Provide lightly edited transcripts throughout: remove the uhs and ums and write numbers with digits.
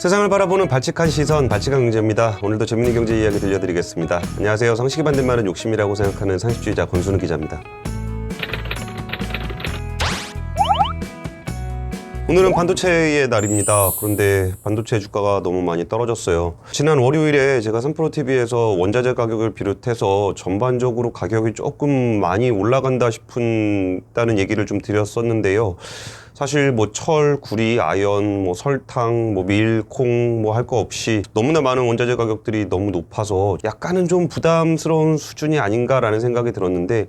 세상을 바라보는 발칙한 시선, 발칙한 경제입니다. 오늘도 재밌는 경제 이야기 들려드리겠습니다. 안녕하세요. 상식이 반대말은 욕심이라고 생각하는 상식주의자 권순우 기자입니다. 오늘은 반도체의 날입니다. 그런데 반도체 주가가 너무 많이 떨어졌어요. 지난 월요일에 제가 3프로TV에서 원자재 가격을 비롯해서 전반적으로 가격이 조금 많이 올라간다 싶다는 얘기를 좀 드렸었는데요. 사실 뭐 철, 구리, 아연, 뭐 설탕, 뭐 밀, 콩 뭐 할 거 없이 너무나 많은 원자재 가격들이 너무 높아서 약간은 좀 부담스러운 수준이 아닌가라는 생각이 들었는데,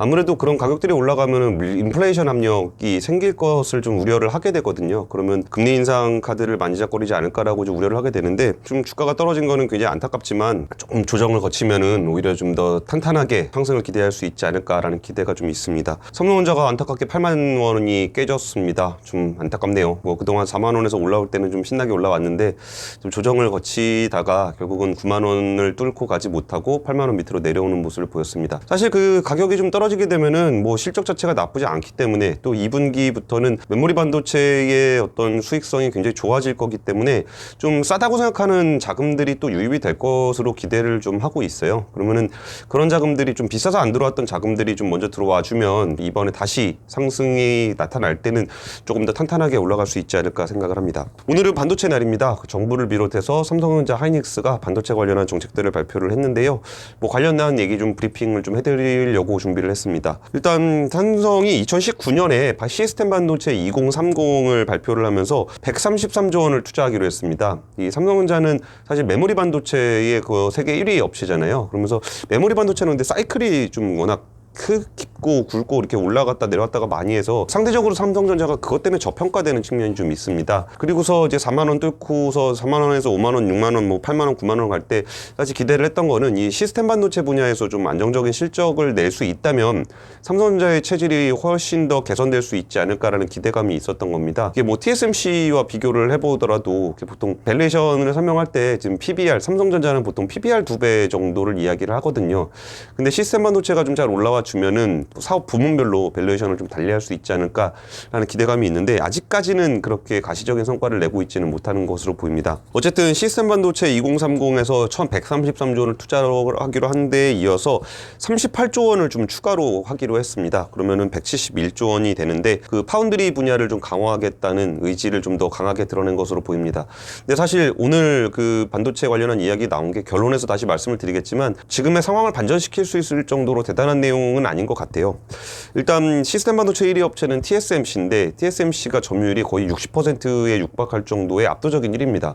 아무래도 그런 가격들이 올라가면은 인플레이션 압력이 생길 것을 좀 우려를 하게 되거든요. 그러면 금리 인상 카드를 만지작거리지 않을까라고 좀 우려를 하게 되는데, 좀 주가가 떨어진 거는 굉장히 안타깝지만 조금 조정을 거치면은 오히려 좀 더 탄탄하게 상승을 기대할 수 있지 않을까라는 기대가 좀 있습니다. 삼성전자가 안타깝게 8만 원이 깨졌습니다. 좀 안타깝네요. 뭐 그동안 4만 원에서 올라올 때는 좀 신나게 올라왔는데 좀 조정을 거치다가 결국은 9만 원을 뚫고 가지 못하고 8만 원 밑으로 내려오는 모습을 보였습니다. 사실 그 가격이 좀 떨어지게 되면은 뭐 실적 자체가 나쁘지 않기 때문에, 또 2분기부터는 메모리 반도체의 어떤 수익성이 굉장히 좋아질 거기 때문에 좀 싸다고 생각하는 자금들이 또 유입이 될 것으로 기대를 좀 하고 있어요. 그러면은 그런 자금들이 좀 비싸서 안 들어왔던 자금들이 좀 먼저 들어와 주면 이번에 다시 상승이 나타날 때는 조금 더 탄탄하게 올라갈 수 있지 않을까 생각을 합니다. 오늘은 반도체 날입니다. 정부를 비롯해서 삼성전자, 하이닉스가 반도체 관련한 정책들을 발표를 했는데요. 뭐 관련한 얘기 좀 브리핑을 좀 해드리려고 준비를 했습니다. 일단 삼성이 2019년에 시스템 반도체 2030을 발표를 하면서 133조 원을 투자하기로 했습니다. 이 삼성전자는 사실 메모리 반도체의 그 세계 1위 업체잖아요. 그러면서 메모리 반도체는 근데 사이클이 좀 워낙 깊고 굵고 이렇게 올라갔다 내려왔다가 많이 해서 상대적으로 삼성전자가 그것 때문에 저평가되는 측면이 좀 있습니다. 그리고서 이제 4만 원 뚫고서 4만 원에서 5만 원, 6만 원, 뭐 8만 원, 9만 원 갈 때 사실 기대를 했던 거는 이 시스템 반도체 분야에서 좀 안정적인 실적을 낼 수 있다면 삼성전자의 체질이 훨씬 더 개선될 수 있지 않을까라는 기대감이 있었던 겁니다. 이게 뭐 TSMC와 비교를 해보더라도 보통 밸류에이션을 설명할 때 지금 PBR, 삼성전자는 보통 PBR 2배 정도를 이야기를 하거든요. 근데 시스템 반도체가 좀 잘 올라와 주면은 사업 부문별로 밸류에이션을 좀 달리할 수 있지 않을까라는 기대감이 있는데, 아직까지는 그렇게 가시적인 성과를 내고 있지는 못하는 것으로 보입니다. 어쨌든 시스템 반도체 2030에서 1133조 원을 투자하기로 한 데에 이어서 38조 원을 좀 추가로 하기로 했습니다. 그러면은 171조 원이 되는데, 그 파운드리 분야를 좀 강화하겠다는 의지를 좀 더 강하게 드러낸 것으로 보입니다. 근데 사실 오늘 그 반도체 관련한 이야기 나온 게 결론에서 다시 말씀을 드리겠지만 지금의 상황을 반전시킬 수 있을 정도로 대단한 내용은 아닌 것 같아요. 일단 시스템 반도체 1위 업체는 TSMC인데 TSMC가 점유율이 거의 60%에 육박할 정도의 압도적인 1위입니다.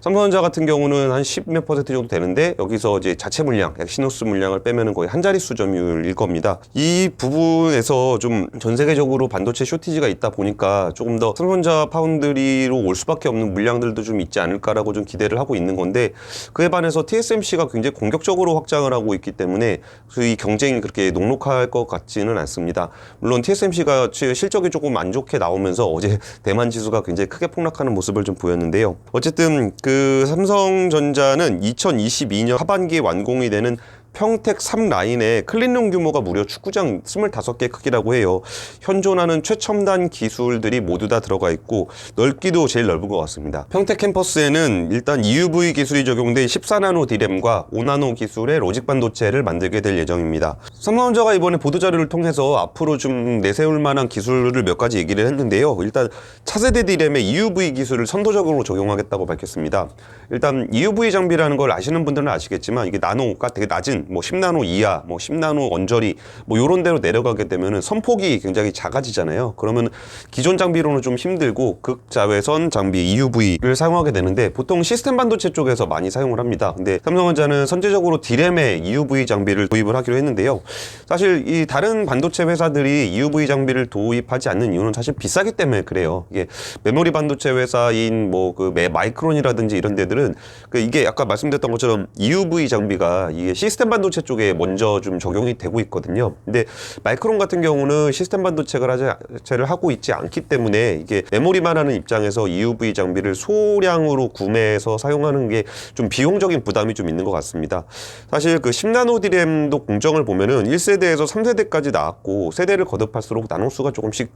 삼성전자 같은 경우는 한 10몇 퍼센트 정도 되는데, 여기서 이제 자체 물량, 엑시노스 물량을 빼면은 거의 한 자릿수 점유율일 겁니다. 이 부분에서 좀 전 세계적으로 반도체 쇼티지가 있다 보니까 조금 더 삼성전자 파운드리로 올 수밖에 없는 물량들도 좀 있지 않을까라고 좀 기대를 하고 있는 건데, 그에 반해서 TSMC가 굉장히 공격적으로 확장을 하고 있기 때문에 이 경쟁이 그렇게 녹록할 것 같지는 않습니다. 물론 TSMC가 실적이 조금 안 좋게 나오면서 어제 대만 지수가 굉장히 크게 폭락하는 모습을 좀 보였는데요. 어쨌든 그 삼성전자는 2022년 하반기에 완공이 되는 평택 3 라인의 클린룸 규모가 무려 축구장 25개 크기라고 해요. 현존하는 최첨단 기술들이 모두 다 들어가 있고 넓기도 제일 넓은 것 같습니다. 평택 캠퍼스에는 일단 EUV 기술이 적용된 14나노 D램과 5나노 기술의 로직 반도체를 만들게 될 예정입니다. 삼성전자가 이번에 보도자료를 통해서 앞으로 좀 내세울 만한 기술을 몇 가지 얘기를 했는데요. 일단 차세대 D램의 EUV 기술을 선도적으로 적용하겠다고 밝혔습니다. 일단 EUV 장비라는 걸 아시는 분들은 아시겠지만 이게 나노가 되게 낮은 뭐 10나노 이하, 뭐 10나노 언저리 뭐 요런 데로 내려가게 되면은 선폭이 굉장히 작아지잖아요. 그러면 기존 장비로는 좀 힘들고 극자외선 장비 EUV를 사용하게 되는데, 보통 시스템 반도체 쪽에서 많이 사용을 합니다. 근데 삼성전자는 선제적으로 D램에 EUV 장비를 도입을 하기로 했는데요. 사실 이 다른 반도체 회사들이 EUV 장비를 도입하지 않는 이유는 사실 비싸기 때문에 그래요. 이게 메모리 반도체 회사인 뭐 그 마이크론이라든지 이런 데들은 이게 아까 말씀드렸던 것처럼 EUV 장비가 이게 시스템 반도체 쪽에 먼저 좀 적용이 되고 있거든요. 근데 마이크론 같은 경우는 시스템 반도체를 하고 있지 않기 때문에 이게 메모리만 하는 입장에서 EUV 장비를 소량으로 구매해서 사용하는 게 좀 비용적인 부담이 좀 있는 것 같습니다. 사실 그 10나노 D램도 공정을 보면은 1세대에서 3세대까지 나왔고 세대를 거듭할수록 나노수가 조금씩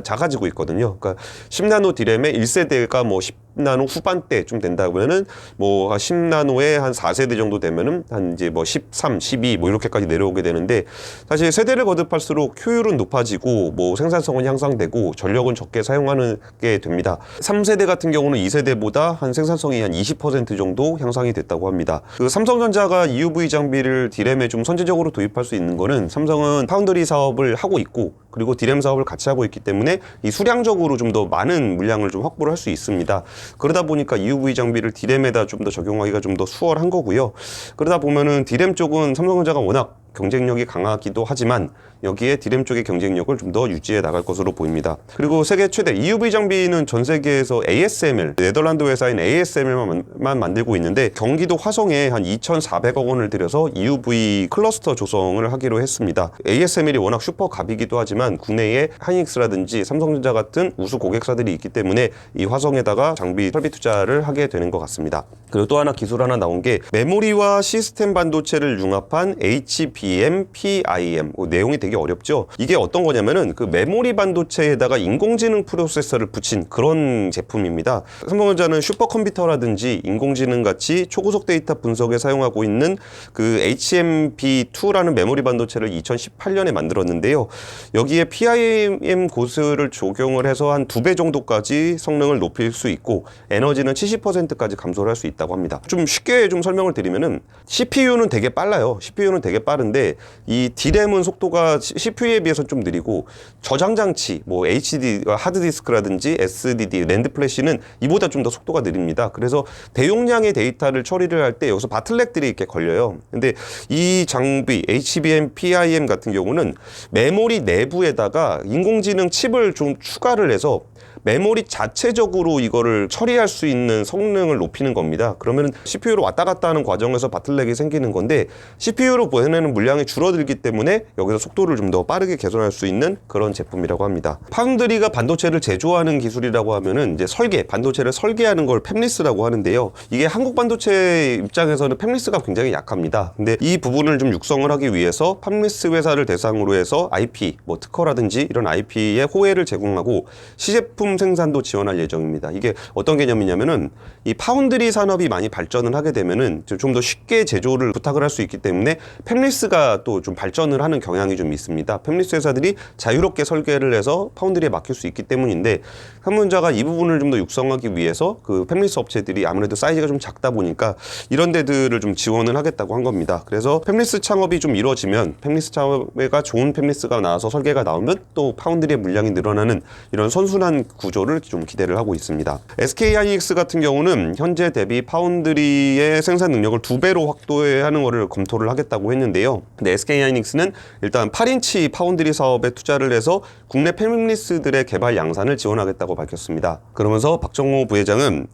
작아지고 있거든요. 그러니까 10나노 D램의 1세대가 뭐 10나노 후반대쯤 된다면은 뭐 10나노에 한 4세대 정도 되면은 한 이제 뭐 13, 12 뭐 이렇게까지 내려오게 되는데, 사실 세대를 거듭할수록 효율은 높아지고 뭐 생산성은 향상되고 전력은 적게 사용하는 게 됩니다. 3세대 같은 경우는 2세대보다 한 생산성이 한 20% 정도 향상이 됐다고 합니다. 그 삼성전자가 EUV 장비를 D램에 좀 선제적으로 도입할 수 있는 거는, 삼성은 파운드리 사업을 하고 있고 그리고 D램 사업을 같이 하고 있기 때문에 이 수량적으로 좀 더 많은 물량을 좀 확보를 할 수 있습니다. 그러다 보니까 EUV 장비를 D램에다 좀 더 적용하기가 좀 더 수월한 거고요. 그러다 보면은 D램 쪽은 삼성전자가 워낙 경쟁력이 강하기도 하지만 여기에 D램 쪽의 경쟁력을 좀 더 유지해 나갈 것으로 보입니다. 그리고 세계 최대 EUV 장비는 전 세계에서 ASML, 네덜란드 회사인 ASML만 만들고 있는데, 경기도 화성에 한 2,400억 원을 들여서 EUV 클러스터 조성을 하기로 했습니다. ASML이 워낙 슈퍼 갑이기도 하지만 국내에 하이닉스라든지 삼성전자 같은 우수 고객사들이 있기 때문에 이 화성에다가 장비 설비 투자를 하게 되는 것 같습니다. 그리고 또 하나 기술 하나 나온 게, 메모리와 시스템 반도체를 융합한 HBM, PIM. 내용이 되게 어렵죠. 이게 어떤 거냐면은 그 메모리 반도체에다가 인공지능 프로세서를 붙인 그런 제품입니다. 삼성전자는 슈퍼컴퓨터라든지 인공지능 같이 초고속 데이터 분석에 사용하고 있는 그 HMB2라는 메모리 반도체를 2018년에 만들었는데요. 여기에 PIM 고스를 적용을 해서 한 2배 정도까지 성능을 높일 수 있고 에너지는 70%까지 감소를 할 수 있다고 합니다. 좀 쉽게 좀 설명을 드리면은, CPU는 되게 빨라요. CPU는 되게 빠른데 이 D램은 속도가 CPU에 비해서 좀 느리고, 저장 장치 뭐 HD 하드디스크라든지 SDD, 랜드 플래시는 이보다 좀 더 속도가 느립니다. 그래서 대용량의 데이터를 처리를 할 때 여기서 바틀렉들이 이렇게 걸려요. 근데 이 장비 HBM, PIM 같은 경우는 메모리 내부에다가 인공지능 칩을 좀 추가를 해서 메모리 자체적으로 이거를 처리할 수 있는 성능을 높이는 겁니다. 그러면 CPU로 왔다 갔다 하는 과정에서 바틀렉이 생기는 건데, CPU로 보내는 물량이 줄어들기 때문에 여기서 속도를 좀 더 빠르게 개선할 수 있는 그런 제품이라고 합니다. 파운드리가 반도체를 제조하는 기술이라고 하면은 이제 반도체를 설계하는 걸 팹리스라고 하는데요. 이게 한국 반도체 입장에서는 팹리스가 굉장히 약합니다. 근데 이 부분을 좀 육성을 하기 위해서 팹리스 회사를 대상으로 해서 IP, 뭐 특허라든지 이런 IP에 호혜를 제공하고 시제품 생산도 지원할 예정입니다. 이게 어떤 개념이냐면은, 이 파운드리 산업이 많이 발전을 하게 되면은 좀 더 쉽게 제조를 부탁을 할 수 있기 때문에 팹리스가 또 좀 발전을 하는 경향이 좀 있습니다. 팹리스 회사들이 자유롭게 설계를 해서 파운드리에 맡길 수 있기 때문인데, 삼성전자가 이 부분을 좀 더 육성하기 위해서 그 팹리스 업체들이 아무래도 사이즈가 좀 작다 보니까 이런 데들을 좀 지원을 하겠다고 한 겁니다. 그래서 팹리스 창업이 좀 이루어지면, 팹리스 창업가 좋은 팹리스가 나와서 설계가 나오면 또 파운드리의 물량이 늘어나는 이런 선순환 구조를 좀 기대를 하고 있습니다. SK하이닉스 같은 경우는 현재 대비 파운드리의 생산 능력을 2배로 확대하는 것을 검토를 하겠다고 했는데요. 근데 SK하이닉스는 일단 8인치 파운드리 사업에 투자를 해서 국내 팹리스들의 개발 양산을 지원하겠다고 밝혔습니다. 그러면서 박정호 부회장은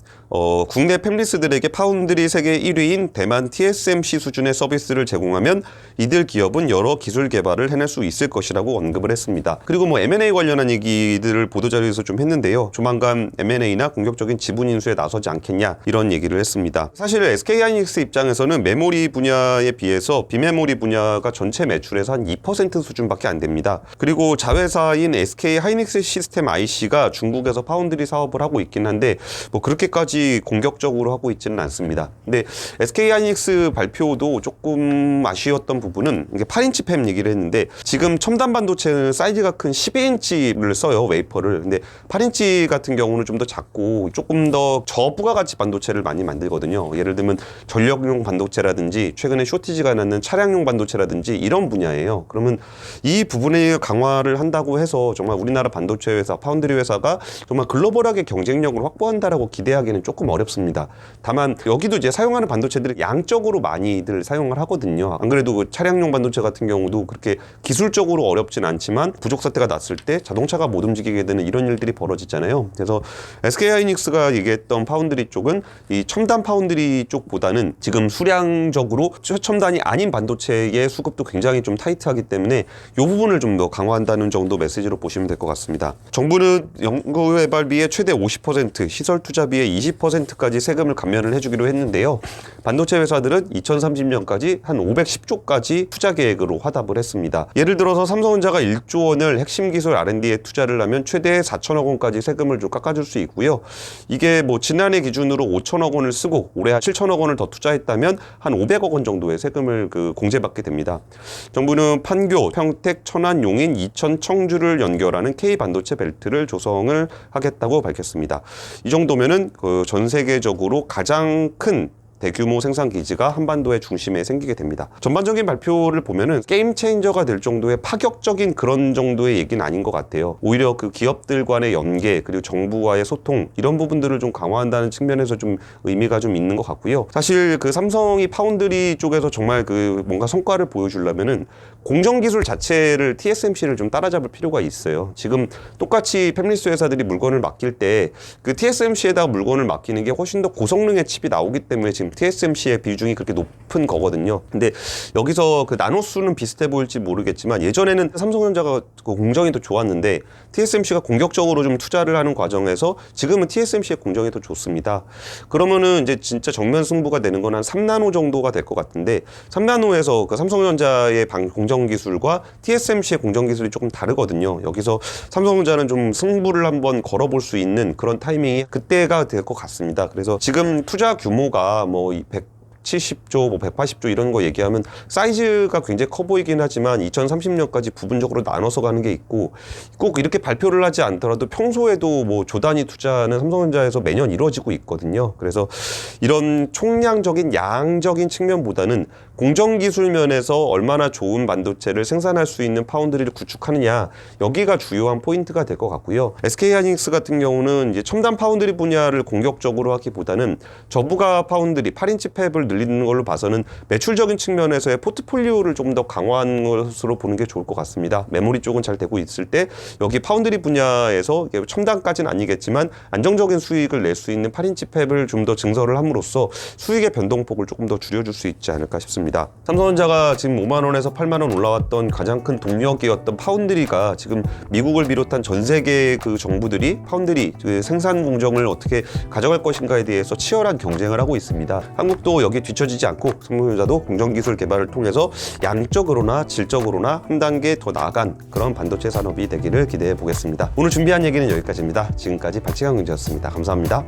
국내 팹리스들에게 파운드리 세계 1위인 대만 TSMC 수준의 서비스를 제공하면 이들 기업은 여러 기술 개발을 해낼 수 있을 것이라고 언급을 했습니다. 그리고 뭐 M&A 관련한 얘기들을 보도자료에서 좀 했는데요. 조만간 M&A나 공격적인 지분 인수에 나서지 않겠냐, 이런 얘기를 했습니다. 사실 SK하이닉스 입장에서는 메모리 분야에 비해서 비메모리 분야가 전체 매출에서 한 2% 수준밖에 안 됩니다. 그리고 자회사인 SK하이닉스 시스템 IC가 중국에서 파운드리 사업을 하고 있긴 한데 뭐 그렇게까지 공격적으로 하고 있지는 않습니다. 근데 SK하이닉스 발표도 조금 아쉬웠던 부분은, 이게 8인치 팹 얘기를 했는데 지금 첨단 반도체는 사이즈가 큰 12인치를 써요, 웨이퍼를. 근데 8인치 같은 경우는 좀 더 작고 조금 더 저부가가치 반도체를 많이 만들거든요. 예를 들면 전력용 반도체라든지 최근에 쇼티지가 나는 차량용 반도체라든지 이런 분야예요. 그러면 이 부분에 강화를 한다고 해서 정말 우리나라 반도체 회사, 파운드리 회사가 정말 글로벌하게 경쟁력을 확보한다라고 기대하기는 조금 어렵습니다. 다만 여기도 이제 사용하는 반도체들이 양적으로 많이들 사용을 하거든요. 안 그래도 그 차량용 반도체 같은 경우도 그렇게 기술적으로 어렵진 않지만 부족 사태가 났을 때 자동차가 못 움직이게 되는 이런 일들이 벌어지잖아요. 그래서 SK하이닉스가 얘기했던 파운드리 쪽은 이 첨단 파운드리 쪽보다는 지금 수량적으로 최첨단이 아닌 반도체의 수급도 굉장히 좀 타이트하기 때문에 이 부분을 좀 더 강화한다는 정도 메시지로 보시면 될 것 같습니다. 정부는 연구개발비의 최대 50%, 시설 투자비의 40%까지 세금을 감면을 해주기로 했는데요. 반도체 회사들은 2030년까지 한 510조까지 투자 계획으로 화답을 했습니다. 예를 들어서 삼성전자가 1조 원을 핵심 기술 R&D에 투자를 하면 최대 4천억 원까지 세금을 좀 깎아줄 수 있고요. 이게 뭐 지난해 기준으로 5천억 원을 쓰고 올해 한 7천억 원을 더 투자했다면 한 500억 원 정도의 세금을 공제받게 됩니다. 정부는 판교, 평택, 천안, 용인, 이천, 청주를 연결하는 K 반도체 벨트를 조성을 하겠다고 밝혔습니다. 이 정도면은 전 세계적으로 가장 큰 대규모 생산 기지가 한반도의 중심에 생기게 됩니다. 전반적인 발표를 보면은 게임 체인저가 될 정도의 파격적인 그런 정도의 얘기는 아닌 것 같아요. 오히려 그 기업들 간의 연계 그리고 정부와의 소통 이런 부분들을 좀 강화한다는 측면에서 좀 의미가 좀 있는 것 같고요. 사실 그 삼성이 파운드리 쪽에서 정말 뭔가 성과를 보여주려면은 공정 기술 자체를 TSMC를 좀 따라잡을 필요가 있어요. 지금 똑같이 팹리스 회사들이 물건을 맡길 때 그 TSMC에다가 물건을 맡기는 게 훨씬 더 고성능의 칩이 나오기 때문에 지금 TSMC의 비중이 그렇게 높은 거거든요. 근데 여기서 그 나노수는 비슷해 보일지 모르겠지만 예전에는 삼성전자가 공정이 더 좋았는데 TSMC가 공격적으로 좀 투자를 하는 과정에서 지금은 TSMC의 공정이 더 좋습니다. 그러면은 이제 진짜 정면 승부가 되는 건 한 3나노 정도가 될 것 같은데 3나노에서 그 삼성전자의 공정 기술과 TSMC의 공정 기술이 조금 다르거든요. 여기서 삼성전자는 좀 승부를 한번 걸어볼 수 있는 그런 타이밍이 그때가 될 것 같습니다. 그래서 지금 투자 규모가 뭐 170조, 뭐 180조 이런 거 얘기하면 사이즈가 굉장히 커 보이긴 하지만 2030년까지 부분적으로 나눠서 가는 게 있고 꼭 이렇게 발표를 하지 않더라도 평소에도 뭐 조 단위 투자는 삼성전자에서 매년 이루어지고 있거든요. 그래서 이런 총량적인 양적인 측면보다는 공정기술 면에서 얼마나 좋은 반도체를 생산할 수 있는 파운드리를 구축하느냐 여기가 주요한 포인트가 될 것 같고요. SK하이닉스 같은 경우는 이제 첨단 파운드리 분야를 공격적으로 하기보다는 저부가 파운드리 8인치 팹을 늘리는 걸로 봐서는 매출적인 측면에서의 포트폴리오를 좀 더 강화한 것으로 보는 게 좋을 것 같습니다. 메모리 쪽은 잘 되고 있을 때 여기 파운드리 분야에서 첨단까지는 아니겠지만 안정적인 수익을 낼 수 있는 8인치 팹을 좀 더 증설을 함으로써 수익의 변동폭을 조금 더 줄여줄 수 있지 않을까 싶습니다. 삼성전자가 지금 5만 원에서 8만 원 올라왔던 가장 큰 동력이었던 파운드리가 지금 미국을 비롯한 전 세계 그 정부들이 파운드리 그 생산 공정을 어떻게 가져갈 것인가에 대해서 치열한 경쟁을 하고 있습니다. 한국도 여기에 뒤처지지 않고 삼성전자도 공정기술 개발을 통해서 양적으로나 질적으로나 한 단계 더 나아간 그런 반도체 산업이 되기를 기대해 보겠습니다. 오늘 준비한 얘기는 여기까지입니다. 지금까지 박지강 경제였습니다. 감사합니다.